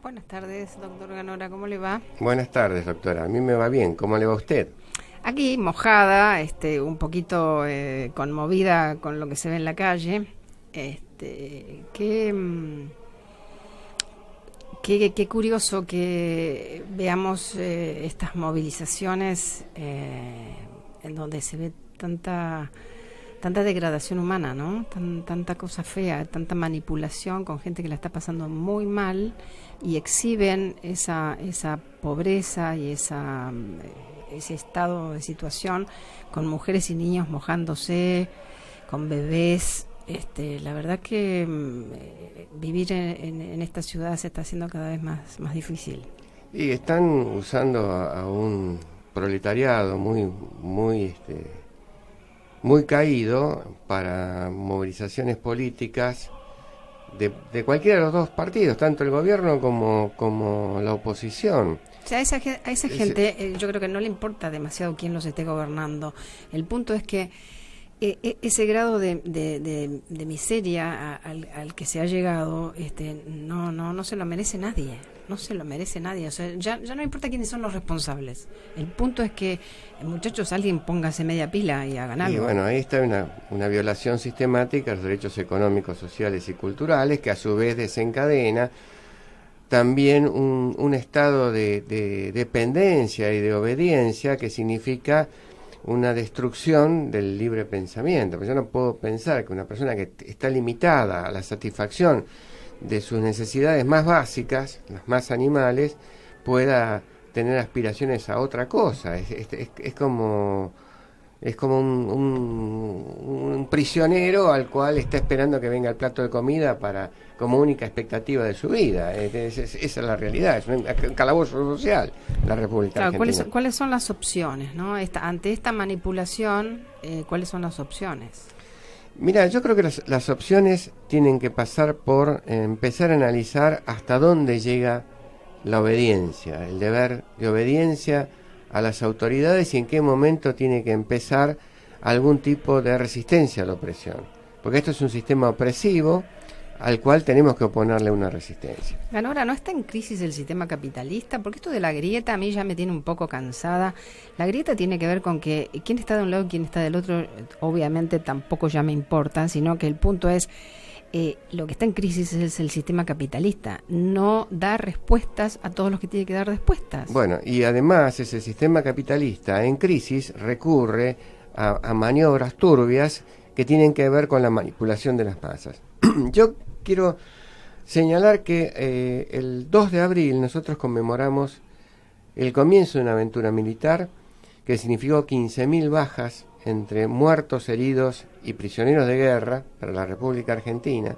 Buenas tardes, doctor Ganora, ¿cómo le va? Buenas tardes, doctora. A mí me va bien. ¿Cómo le va a usted? Aquí mojada, un poquito conmovida con lo que se ve en la calle. Qué curioso que veamos estas movilizaciones en donde se ve tanta degradación humana, ¿no? Tanta cosa fea, tanta manipulación con gente que la está pasando muy mal y exhiben esa pobreza y ese estado de situación con mujeres y niños mojándose, con bebés. La verdad que vivir en esta ciudad se está haciendo cada vez más difícil. Y están usando a un proletariado muy caído para movilizaciones políticas de cualquiera de los dos partidos, tanto el gobierno como la oposición. O sea, a esa gente yo creo que no le importa demasiado quién los esté gobernando. El punto es que ese grado de miseria al que se ha llegado no se lo merece nadie. No se lo merece nadie. O sea, ya no importa quiénes son los responsables. El punto es que, muchachos, alguien póngase media pila y hagan algo. Y bueno, ahí está una violación sistemática de los derechos económicos, sociales y culturales, que a su vez desencadena también un estado de dependencia y de obediencia que significa una destrucción del libre pensamiento. Porque yo no puedo pensar que una persona que está limitada a la satisfacción de sus necesidades más básicas, las más animales, pueda tener aspiraciones a otra cosa. Es como un prisionero al cual está esperando que venga el plato de comida como única expectativa de su vida. Esa es la realidad, es un calabozo social la República Argentina. ¿Cuáles son las opciones, ¿no? Ante esta manipulación, ¿cuáles son las opciones? Mira, yo creo que las opciones tienen que pasar por empezar a analizar hasta dónde llega la obediencia, el deber de obediencia a las autoridades y en qué momento tiene que empezar algún tipo de resistencia a la opresión. Porque esto es un sistema opresivo al cual tenemos que oponerle una resistencia. Ganora, ¿no está en crisis el sistema capitalista? Porque esto de la grieta a mí ya me tiene un poco cansada. La grieta tiene que ver con que quién está de un lado y quién está del otro, obviamente tampoco ya me importa, sino que el punto es, lo que está en crisis es el sistema capitalista. No da respuestas a todos los que tiene que dar respuestas. Bueno, y además ese sistema capitalista en crisis recurre a maniobras turbias que tienen que ver con la manipulación de las masas. Yo quiero señalar que el 2 de abril nosotros conmemoramos el comienzo de una aventura militar que significó 15.000 bajas entre muertos, heridos y prisioneros de guerra para la República Argentina,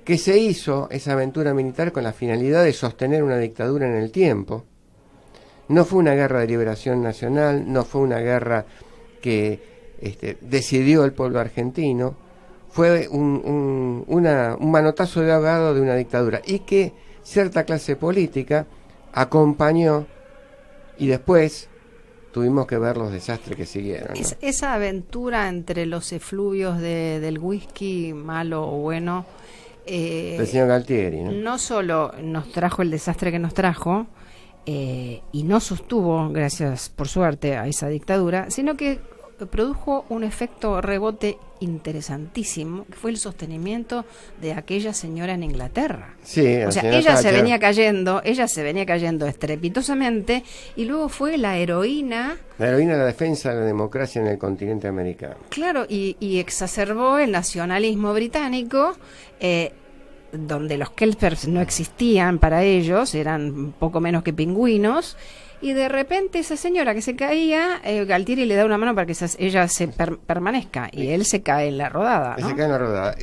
que se hizo esa aventura militar con la finalidad de sostener una dictadura en el tiempo. No fue una guerra de liberación nacional, no fue una guerra que decidió el pueblo argentino, fue un manotazo de ahogado de una dictadura y que cierta clase política acompañó y después tuvimos que ver los desastres que siguieron, ¿no? Esa aventura entre los efluvios del whisky, malo o bueno, del señor Galtieri, ¿no? No solo nos trajo el desastre que nos trajo y no sostuvo, gracias por suerte, a esa dictadura, sino que produjo un efecto rebote interesantísimo, que fue el sostenimiento de aquella señora en Inglaterra. Sí, o sea, ella se venía cayendo estrepitosamente y luego fue la heroína de la defensa de la democracia en el continente americano. Claro, y exacerbó el nacionalismo británico, donde los kelpers no existían para ellos, eran poco menos que pingüinos, y de repente esa señora que se caía, Galtieri le da una mano para que ella se permanezca, y él se cae en la rodada, ¿no? Se cae en la rodada.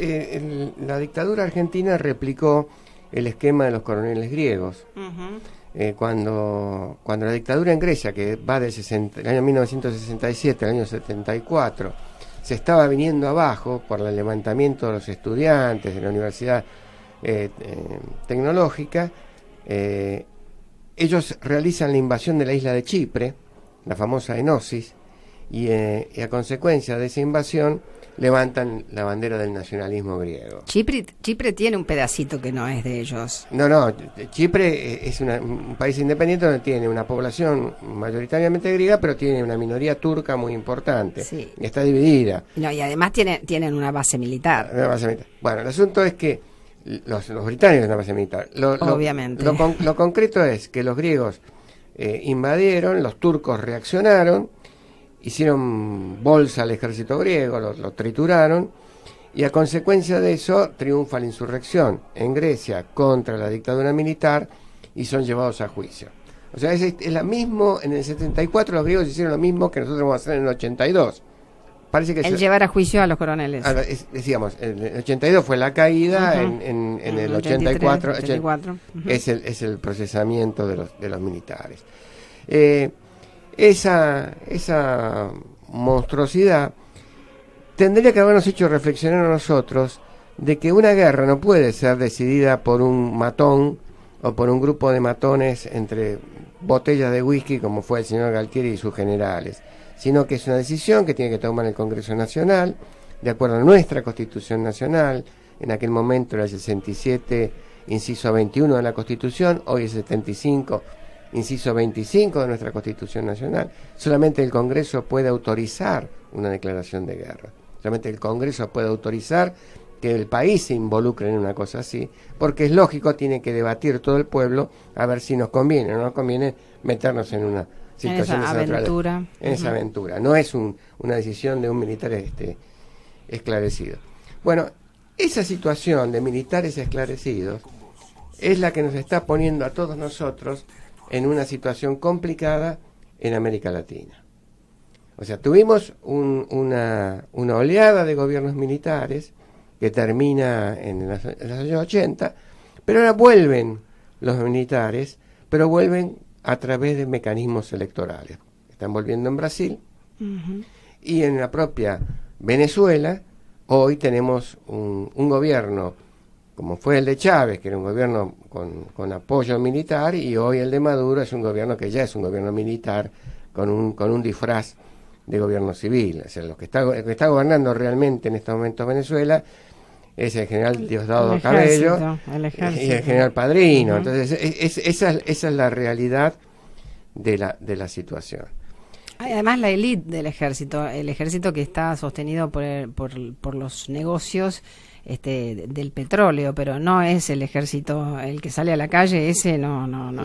La dictadura argentina replicó el esquema de los coroneles griegos. Cuando la dictadura en Grecia, que va del año 1967 al año 74, se estaba viniendo abajo por el levantamiento de los estudiantes de la Universidad Tecnológica, ellos realizan la invasión de la isla de Chipre, la famosa Enosis, y a consecuencia de esa invasión levantan la bandera del nacionalismo griego. Chipre tiene un pedacito que no es de ellos. No, Chipre es un país independiente donde tiene una población mayoritariamente griega, pero tiene una minoría turca muy importante. Sí. Y está dividida. No, y además tienen una base militar. Bueno, el asunto es que los británicos tienen una base militar. Obviamente. Lo concreto es que los griegos invadieron, los turcos reaccionaron, hicieron bolsa al ejército griego, lo trituraron, y a consecuencia de eso triunfa la insurrección en Grecia contra la dictadura militar y son llevados a juicio. O sea, es la mismo, en el 74 los griegos hicieron lo mismo que nosotros vamos a hacer en el 82. Parece que llevar a juicio a los coroneles. Decíamos, el 82 fue la caída, en el 84, 84. es el procesamiento de los militares. Esa monstruosidad tendría que habernos hecho reflexionar a nosotros de que una guerra no puede ser decidida por un matón o por un grupo de matones entre botellas de whisky como fue el señor Galtieri y sus generales, sino que es una decisión que tiene que tomar el Congreso Nacional de acuerdo a nuestra Constitución Nacional. En aquel momento era el 67 inciso 21 de la Constitución, hoy es 75 inciso 25 de nuestra Constitución Nacional. Solamente el Congreso puede autorizar una declaración de guerra. Solamente el Congreso puede autorizar que el país se involucre en una cosa así, porque es lógico, tiene que debatir todo el pueblo a ver si nos conviene o no nos conviene meternos en una situación en esa aventura. En esa aventura. No es una decisión de un militar esclarecido. Bueno, esa situación de militares esclarecidos es la que nos está poniendo a todos nosotros en una situación complicada en América Latina. O sea, tuvimos una oleada de gobiernos militares que termina en los años 80, pero ahora vuelven los militares, pero vuelven a través de mecanismos electorales. Están volviendo en Brasil, y en la propia Venezuela hoy tenemos un gobierno como fue el de Chávez, que era un gobierno con apoyo militar, y hoy el de Maduro es un gobierno que ya es un gobierno militar con un disfraz de gobierno civil. O sea, lo que está gobernando realmente en estos momentos Venezuela es el general Diosdado Cabello y el general Padrino. Entonces, esa es la realidad de la situación. Además, la élite del ejército, el ejército que está sostenido por los negocios del petróleo, pero no es el ejército el que sale a la calle, ese no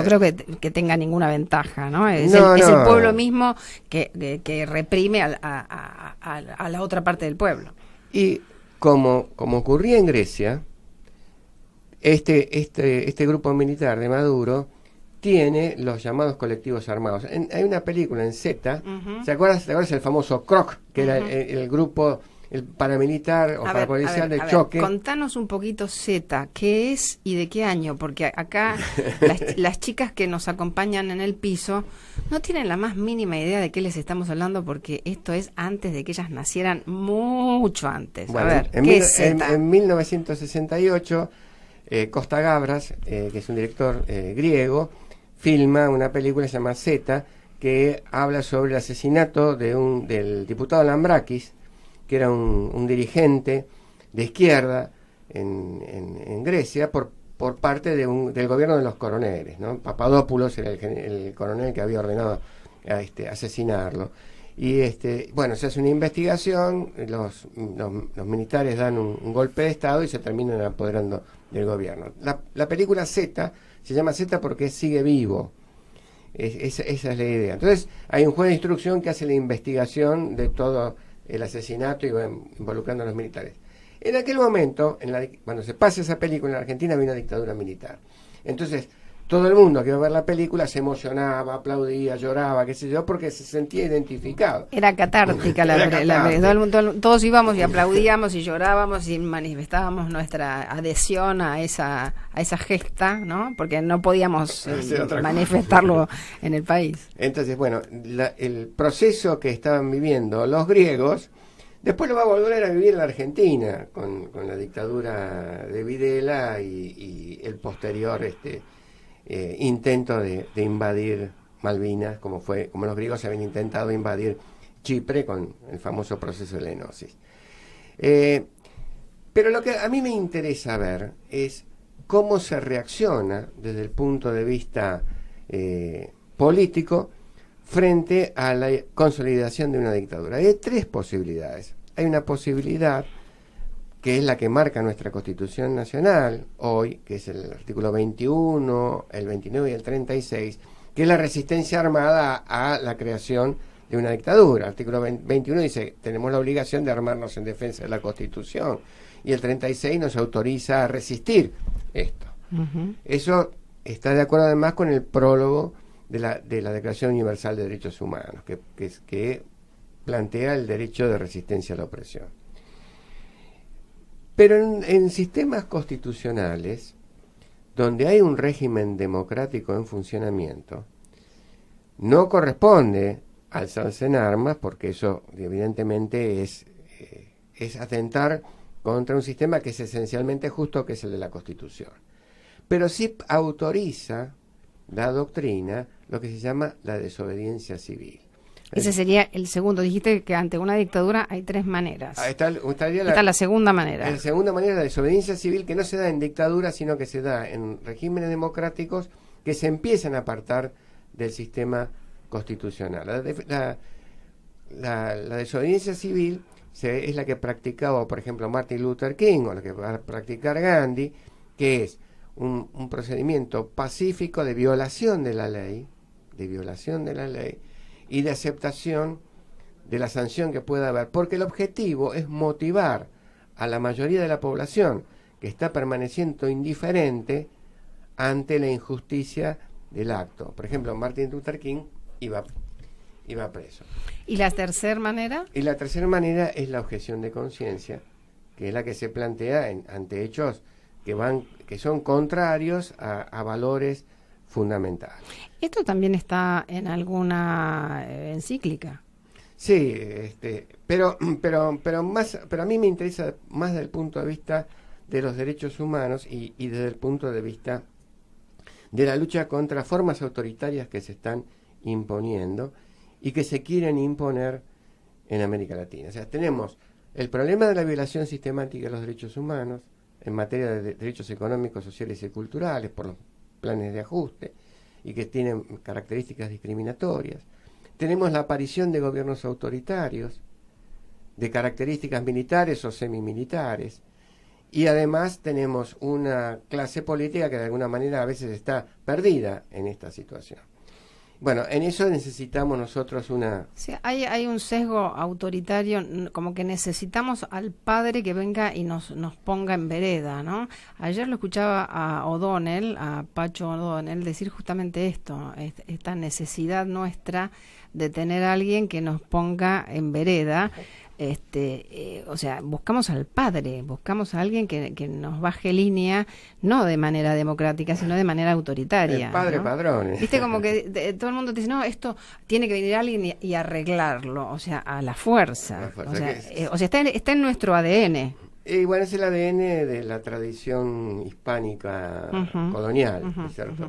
creo que tenga ninguna ventaja, ¿no? Es el pueblo mismo que reprime a la otra parte del pueblo. Y como ocurría en Grecia, este grupo militar de Maduro tiene los llamados colectivos armados. Hay una película en Z, ¿te acuerdas el famoso CROC, que era el grupo, el paramilitar o parapolicial del choque? Contanos un poquito Z, ¿qué es y de qué año? Porque acá las chicas que nos acompañan en el piso no tienen la más mínima idea de qué les estamos hablando, porque esto es antes de que ellas nacieran, mucho antes. Bueno, a ver, ¿qué es Z? En 1968, Costa Gavras, que es un director griego, filma una película que se llama Z, que habla sobre el asesinato del diputado Lambrakis, que era un dirigente de izquierda en Grecia, por parte del gobierno de los coroneles, ¿no? Papadopoulos era el coronel que había ordenado asesinarlo. Y bueno, se hace una investigación, los militares dan un golpe de Estado y se terminan apoderando del gobierno. La película Z se llama Z porque sigue vivo. Esa es la idea. Entonces, hay un juez de instrucción que hace la investigación de todo el asesinato y va involucrando a los militares. En aquel momento, cuando se pasa esa película en Argentina, había una dictadura militar. Entonces, todo el mundo que iba a ver la película se emocionaba, aplaudía, lloraba, qué sé yo, porque se sentía identificado. Era catártica todos íbamos y aplaudíamos y llorábamos y manifestábamos nuestra adhesión a esa gesta, ¿no? Porque no podíamos manifestarlo en el país. Entonces, bueno, el proceso que estaban viviendo los griegos, después lo va a volver a vivir la Argentina, con la dictadura de Videla y el posterior intento de invadir Malvinas, como los griegos habían intentado invadir Chipre con el famoso proceso de la enosis. Pero lo que a mí me interesa ver es cómo se reacciona desde el punto de vista político frente a la consolidación de una dictadura. Hay tres posibilidades. Hay una posibilidad que es la que marca nuestra Constitución Nacional hoy, que es el artículo 21, el 29 y el 36, que es la resistencia armada a la creación de una dictadura. El artículo 21 dice, tenemos la obligación de armarnos en defensa de la Constitución, y el 36 nos autoriza a resistir esto. Uh-huh. Eso está de acuerdo además con el prólogo de la Declaración Universal de Derechos Humanos, que plantea el derecho de resistencia a la opresión. Pero en sistemas constitucionales, donde hay un régimen democrático en funcionamiento, no corresponde alzarse en armas, porque eso evidentemente es atentar contra un sistema que es esencialmente justo, que es el de la Constitución. Pero sí autoriza la doctrina lo que se llama la desobediencia civil. Ese sería el segundo. Dijiste que ante una dictadura hay tres maneras. Está la segunda manera. La segunda manera es la desobediencia civil, que no se da en dictadura, sino que se da en regímenes democráticos que se empiezan a apartar del sistema constitucional. La desobediencia civil es la que practicaba, por ejemplo, Martin Luther King, o la que va a practicar Gandhi, que es un procedimiento pacífico de violación de la ley, y de aceptación de la sanción que pueda haber, porque el objetivo es motivar a la mayoría de la población que está permaneciendo indiferente ante la injusticia del acto. Por ejemplo, Martin Luther King iba preso. ¿Y la tercera manera? Y la tercera manera es la objeción de conciencia, que es la que se plantea ante hechos que son contrarios a valores fundamentales. Esto también está en alguna encíclica. Sí, pero a mí me interesa más desde el punto de vista de los derechos humanos y desde el punto de vista de la lucha contra formas autoritarias que se están imponiendo y que se quieren imponer en América Latina. O sea, tenemos el problema de la violación sistemática de los derechos humanos en materia de derechos económicos, sociales y culturales por los planes de ajuste y que tienen características discriminatorias. Tenemos la aparición de gobiernos autoritarios de características militares o semimilitares, y además tenemos una clase política que de alguna manera a veces está perdida en esta situación. Bueno, en eso necesitamos nosotros Sí, hay un sesgo autoritario, como que necesitamos al padre que venga y nos ponga en vereda, ¿no? Ayer lo escuchaba a O'Donnell, a Pacho O'Donnell, decir justamente esto, esta necesidad nuestra de tener a alguien que nos ponga en vereda. O sea, buscamos al padre, buscamos a alguien que nos baje línea, no de manera democrática, sino de manera autoritaria. El padre, ¿no? Padrón. Viste, como que todo el mundo te dice, no, esto tiene que venir alguien y arreglarlo, o sea, a la fuerza. O sea, está en nuestro ADN. Y bueno, es el ADN de la tradición hispánica colonial, ¿cierto?